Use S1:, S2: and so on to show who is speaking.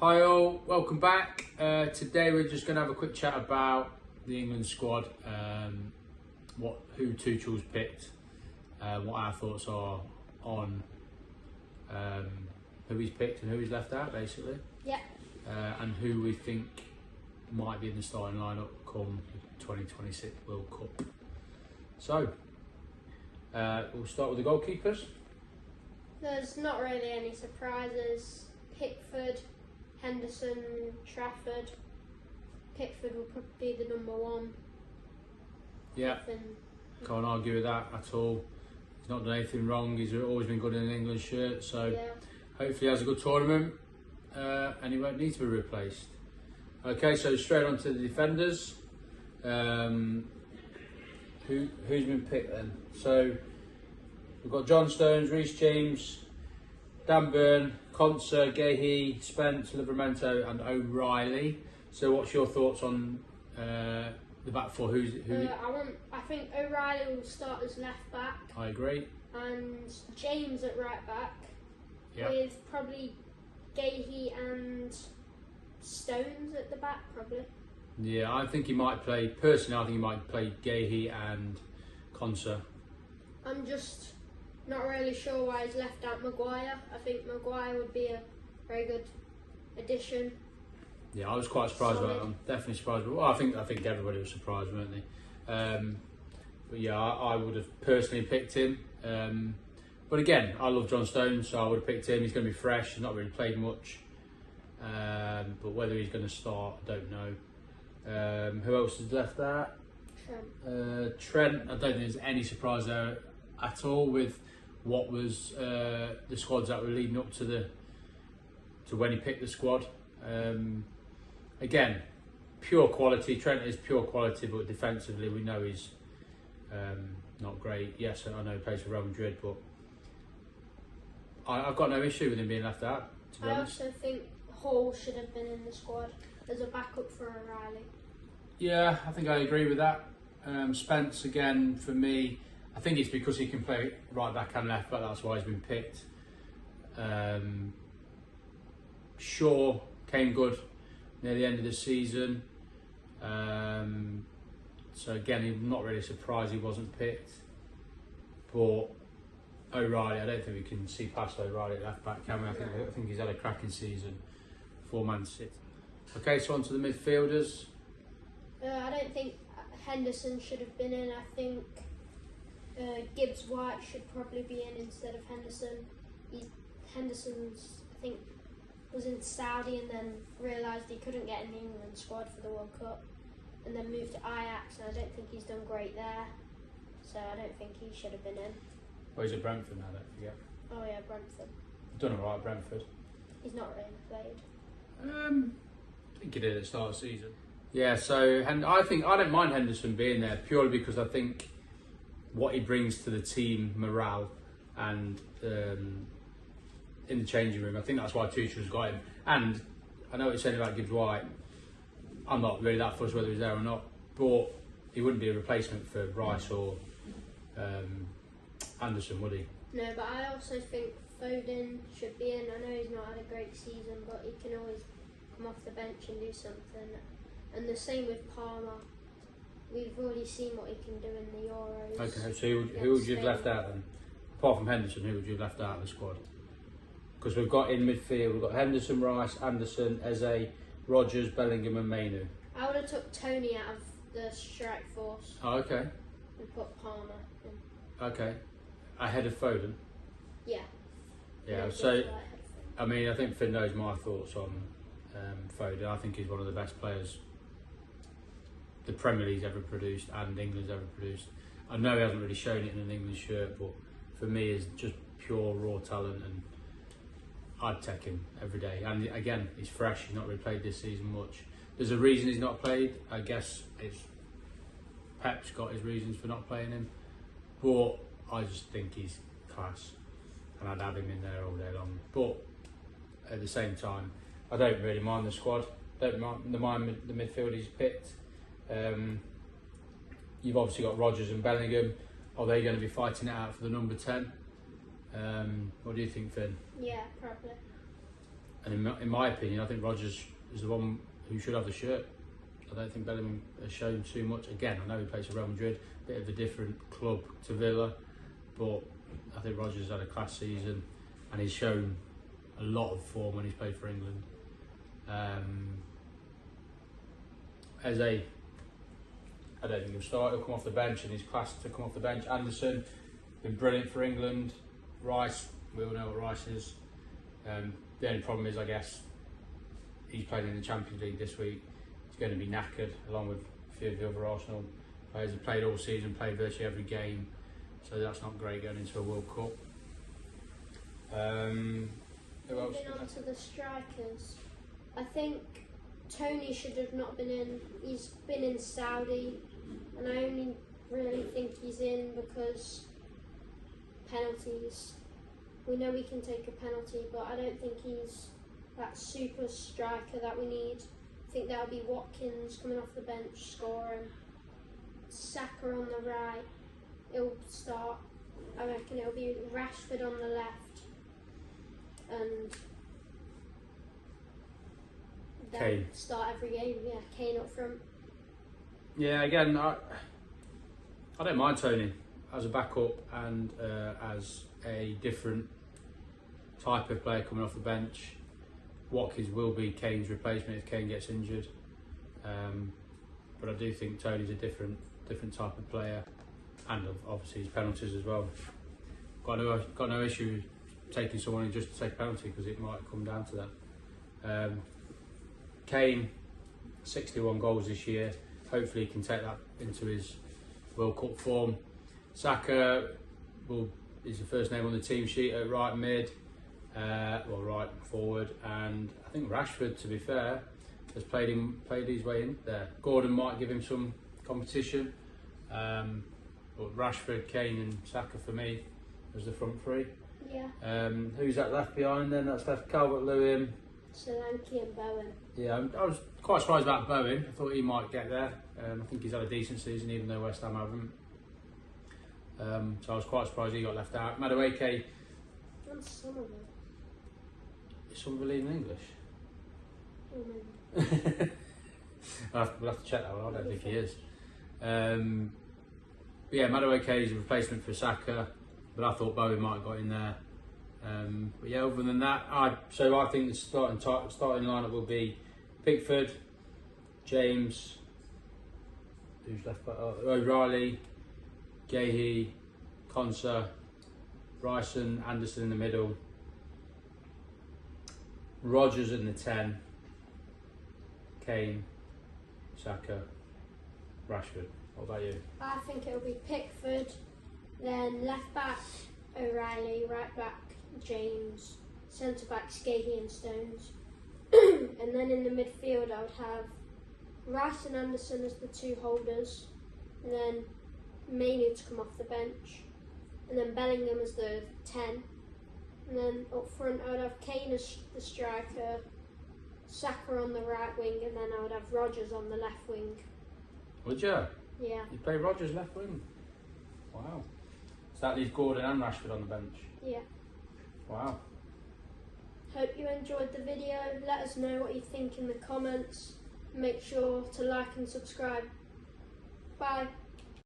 S1: Hi all, welcome back. Today we're just going to have a quick chat about the England squad, who Tuchel's picked, what our thoughts are on who he's picked and who he's left out, basically.
S2: Yeah.
S1: And who we think might be in the starting lineup come the 2026 World Cup. So, we'll start with the goalkeepers.
S2: There's not really any surprises. Pickford, Henderson, Trafford. Pickford will probably be the number one.
S1: Yeah, can't argue with that at all. He's not done anything wrong. He's always been good in an England shirt, so
S2: Yeah.
S1: hopefully he has a good tournament and he won't need to be replaced. Okay, so straight on to the defenders. Who's been picked then? So we've got John Stones, Reece James, Dan Burn, Konsa, Gahey, Spence, Livramento and O'Reilly. So what's your thoughts on the back four?
S2: I think O'Reilly will start as left back.
S1: I agree.
S2: And James at right back.
S1: Yeah.
S2: With probably Gahey and Stones at the back, probably.
S1: Yeah, I think he might play. Personally, I think he might play Gahey and Konsa.
S2: I'm just not really sure why he's left out Maguire. I think Maguire would be a very good addition.
S1: Yeah, I was quite surprised about it. I'm definitely surprised. Well, I think everybody was surprised, weren't they? But yeah, I would have personally picked him. But again, I love John Stones, so I would have picked him. He's going to be fresh. He's not really played much. But whether he's going to start, I don't know. Who else is left out? Trent. I don't think there's any surprise there at all with what was the squads that were leading up to when he picked the squad. Again, pure quality. Trent is pure quality, but defensively we know he's not great. Yes, I know he plays for Real Madrid, but I've got no issue with him being left out, to be honest.
S2: I also think Hall should have been in the squad as a backup for O'Reilly.
S1: Yeah, I think I agree with that. Spence, again, for me, I think it's because he can play right back and left back, that's why he's been picked. Shaw came good near the end of the season. So again, I'm not really surprised he wasn't picked. But O'Reilly, I don't think we can see past O'Reilly at left back, can we? I think he's had a cracking season for Man City. Okay, so on to the midfielders.
S2: I don't think Henderson should have been in. I think Gibbs White should probably be in instead of Henderson. Henderson's, I think, was in Saudi and then realised he couldn't get in the England squad for the World Cup and then moved to Ajax, and I don't think he's done great there. So I don't think he should have been in.
S1: Well, he's at Brentford now, don't forget.
S2: Oh yeah, Brentford.
S1: Done alright at Brentford.
S2: He's not really played.
S1: I think he did at the start of the season. Yeah, so I don't mind Henderson being there purely because I think what he brings to the team morale and in the changing room. I think that's why Tuchel's got him. And I know what you're saying about Gibbs White. I'm not really that fussed whether he's there or not, but he wouldn't be a replacement for Rice or Anderson, would he?
S2: No, but I also think Foden should be in. I know he's not had a great season, but he can always come off the bench and do something. And the same with Palmer. We've already seen what he can do in the Euros.
S1: Okay, so who would you have left out then? Apart from Henderson, who would you have left out of the squad? Because we've got in midfield, we've got Henderson, Rice, Anderson, Eze, Rodgers, Bellingham and Mainu.
S2: I would have took Tony out of the strike force.
S1: Oh, okay.
S2: And put Palmer in.
S1: Okay. Ahead of Foden?
S2: Yeah.
S1: Yeah, so, I mean, I think Finn knows my thoughts on Foden. I think he's one of the best players the Premier League's ever produced and England's ever produced. I know he hasn't really shown it in an England shirt, but for me, it's just pure raw talent, and I'd take him every day. And again, he's fresh. He's not really played this season much. There's a reason he's not played. I guess it's Pep's got his reasons for not playing him, but I just think he's class, and I'd have him in there all day long. But at the same time, I don't really mind the squad. Don't mind the midfield he's picked. You've obviously got Rodgers and Bellingham. Are they going to be fighting it out for the number 10? What do you think, Finn?
S2: Yeah, probably.
S1: And in my opinion, I think Rodgers is the one who should have the shirt. I don't think Bellingham has shown too much. Again, I know he plays for Real Madrid, a bit of a different club to Villa, but I think Rodgers had a class season and he's shown a lot of form when he's played for England. I don't think he'll start, he'll come off the bench, and he's classed to come off the bench. Anderson, been brilliant for England. Rice, we all know what Rice is. The only problem is, I guess, he's playing in the Champions League this week. He's going to be knackered, along with a few of the other Arsenal players who played all season, played virtually every game. So that's not great going into a World Cup. Who else?
S2: Moving on to the strikers, I think Tony should have not been in. He's been in Saudi, and I only really think he's in because penalties. We know we can take a penalty, but I don't think he's that super striker that we need. I think that'll be Watkins coming off the bench scoring. Saka on the right, he'll start. I reckon it'll be Rashford on the left, and
S1: Kane.
S2: Start every game. Yeah, Kane up front.
S1: Yeah, again, I don't mind Tony as a backup and as a different type of player coming off the bench. Watkins will be Kane's replacement if Kane gets injured, but I do think Tony's a different type of player, and obviously his penalties as well. Got no issue taking someone in just to take a penalty, because it might come down to that. Kane, 61 goals this year. Hopefully he can take that into his World Cup form. Saka is the first name on the team sheet at right mid, right forward, and I think Rashford, to be fair, has played his way in there. Gordon might give him some competition, but Rashford, Kane and Saka for me as the front three.
S2: Yeah.
S1: Who's that left behind then? That's left Calvert-Lewin,
S2: Solanke and Bowen.
S1: Yeah, I was quite surprised about Bowen. I thought he might get there. I think he's had a decent season, even though West Ham haven't. So I was quite surprised he got left out. Madueke.
S2: And Somerville.
S1: Is Somerville even English?
S2: Oh, maybe.
S1: We'll have to check that one. I don't think he is. But yeah, Madueke is a replacement for Saka, but I thought Bowen might have got in there. But yeah, other than that, I think the starting lineup will be Pickford, James, who's left back, O'Reilly, Gahey, Konsa, Rice and Anderson in the middle, Rodgers in the 10, Kane, Saka, Rashford. What about you?
S2: I think it'll be Pickford, then left back O'Reilly, right back James, centre backs Gahey and Stones, and then in the midfield I would have Rice and Anderson as the two holders, and then Mainoo to come off the bench, and then Bellingham as the 10, and then up front I would have Kane as the striker, Saka on the right wing, and then I would have Rodgers on the left wing.
S1: Would you?
S2: Yeah.
S1: You play Rodgers left wing? Wow. So that leaves Gordon and Rashford on the bench?
S2: Yeah.
S1: Wow.
S2: Hope you enjoyed the video. Let us know what you think in the comments. Make sure to like and subscribe. Bye.